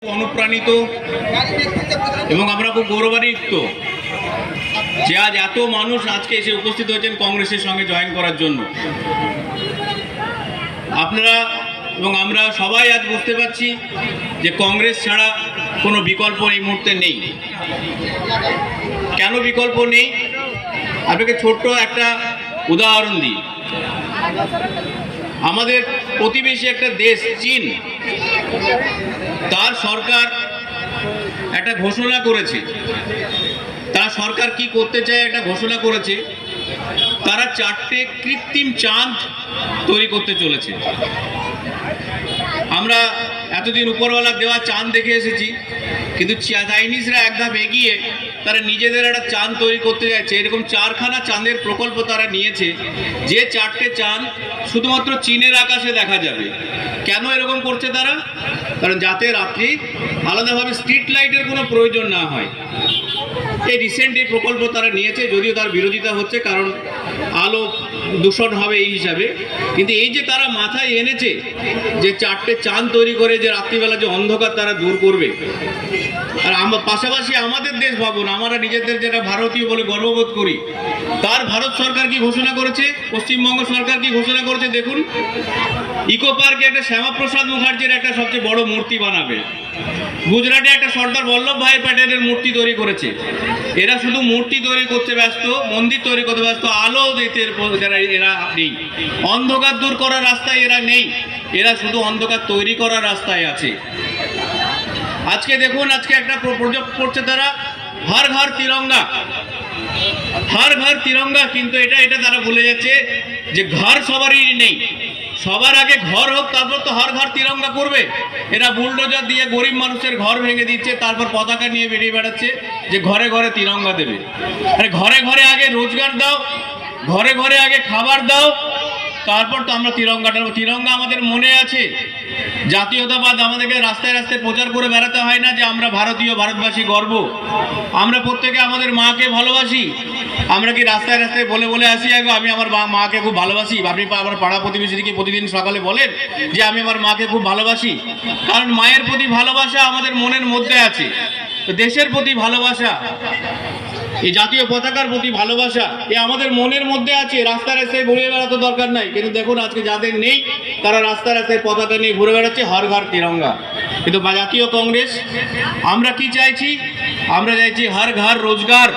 অনুপ্রাণিত এবং আমরা খুব গৌরবান্বিত যে আজ এত মানুষ আজকে এসে উপস্থিত হয়েছেন কংগ্রেসের সঙ্গে জয়েন করার জন্য। আপনারা এবং আমরা সবাই আজ বুঝতে পারছি যে কংগ্রেস ছাড়া কোনো বিকল্প এই মুহূর্তে নেই। কেন বিকল্প নেই? আপনাকে ছোট্ট একটা উদাহরণ দিই। আমাদের প্রতিবেশী একটা দেশ চীন, তার সরকার একটা ঘোষণা করেছে। তার সরকার কি করতে চায় একটা ঘোষণা করেছে, তারা 4টে কৃত্রিম চাঁদ তৈরি করতে চলেছে। আমরা এতদিন উপরওয়ালা দেওয়া চাঁদ দেখে এসেছি, কিন্তু চাইনিজরা এক ধাপ এগিয়ে তারা নিজেদের একটা চাঁদ তৈরি করতে যাচ্ছে। এরকম 4খানা চাঁদের প্রকল্প তারা নিয়েছে, যে 4টে চাঁদ শুধুমাত্র চীনের আকাশে দেখা যাবে। কেন এরকম করছে তারা? কারণ যাতে রাত্রি আলাদাভাবে স্ট্রিট লাইটের কোনো প্রয়োজন না হয়। এই রিসেন্ট এই প্রকল্প তারা নিয়েছে, যদিও তার বিরোধিতা হচ্ছে, কারণ আলো দূষণ হবে এই হিসাবে। কিন্তু এই যে তারা মাথায় এনেছে যে 4টে চাঁদ তৈরি করে যে রাত্রিবেলা যে অন্ধকার তারা দূর করবে। আর পাশাপাশি আমাদের দেশ ভাবুন, আমরা নিজেদের যেটা ভারতীয় বলে গর্ববোধ করি, তার ভারত সরকার কি ঘোষণা করেছে, পশ্চিমবঙ্গ সরকার কি ঘোষণা করেছে দেখুন। ইকো পার্কে একটা শ্যামাপ্রসাদ মুখার্জির একটা সবচেয়ে বড় মূর্তি বানাবে। গুজরাটে একটা সর্দার বল্লভভাই প্যাটেলের মূর্তি তৈরি করেছে। এরা শুধু মূর্তি তৈরি করতে ব্যস্ত, মন্দির তৈরি করতে ব্যস্ত, আলো দিতে এরা নেই। অন্ধকার দূর করার রাস্তায় এরা নেই, এরা শুধু অন্ধকার তৈরি করার রাস্তায় আছে। আজকে দেখুন, আজকে একটা প্রজেক্ট করছে তারা, হর ঘর তিরঙ্গা, হর ঘর তিরঙ্গা। কিন্তু এটা তারা ভুলে যাচ্ছে যে ঘর সবারই নেই, সবার আগে ঘর হোক, তারপর তো হর ঘর তিরঙ্গা করবে। এরা বুলডোজার দিয়ে গরিব মানুষের ঘর ভেঙে দিচ্ছে, তারপর পতাকা নিয়ে বেরিয়ে বেড়াচ্ছে যে ঘরে ঘরে তিরঙ্গা দেবে। আরে ঘরে ঘরে আগে রোজগার দাও, ঘরে ঘরে আগে খাবার দাও, তারপর তো আমরা তিরঙ্গাটা। তিরঙ্গা আমাদের মনে আছে, জাতীয়তাবাদ আমাদেরকে রাস্তায় রাস্তায় প্রচার করে বেড়াতে হয় না যে আমরা ভারতীয়, ভারতবাসী গর্ব। আমরা প্রত্যেকে আমাদের মাকে ভালোবাসি। আমরা কি রাস্তায় রাস্তায় বলে বলে আসি আগে আমি আমার মাকে খুব ভালোবাসি? আপনি আমার পাড়া প্রতিবেশীকে প্রতিদিন সকালে বলেন যে আমি আমার মাকে খুব ভালোবাসি? কারণ মায়ের প্রতি ভালোবাসা আমাদের মনের মধ্যে আছে। তো দেশের প্রতি ভালোবাসা, এই জাতীয় পতাকার প্রতি ভালোবাসা, এ আমাদের মনের মধ্যে আছে। রাস্তায় রাস্তায় ঘুরে বেড়াতে দরকার নাই। কিন্তু দেখুন আজকে যাদের নেই, তারা রাস্তায় রাস্তায় পতাকা নিয়ে ঘুরে বেড়াচ্ছে, হর ঘর তিরঙ্গা। কিন্তু জাতীয় কংগ্রেস আমরা কি চাইছি? আমরা চাইছি হর ঘর রোজগার।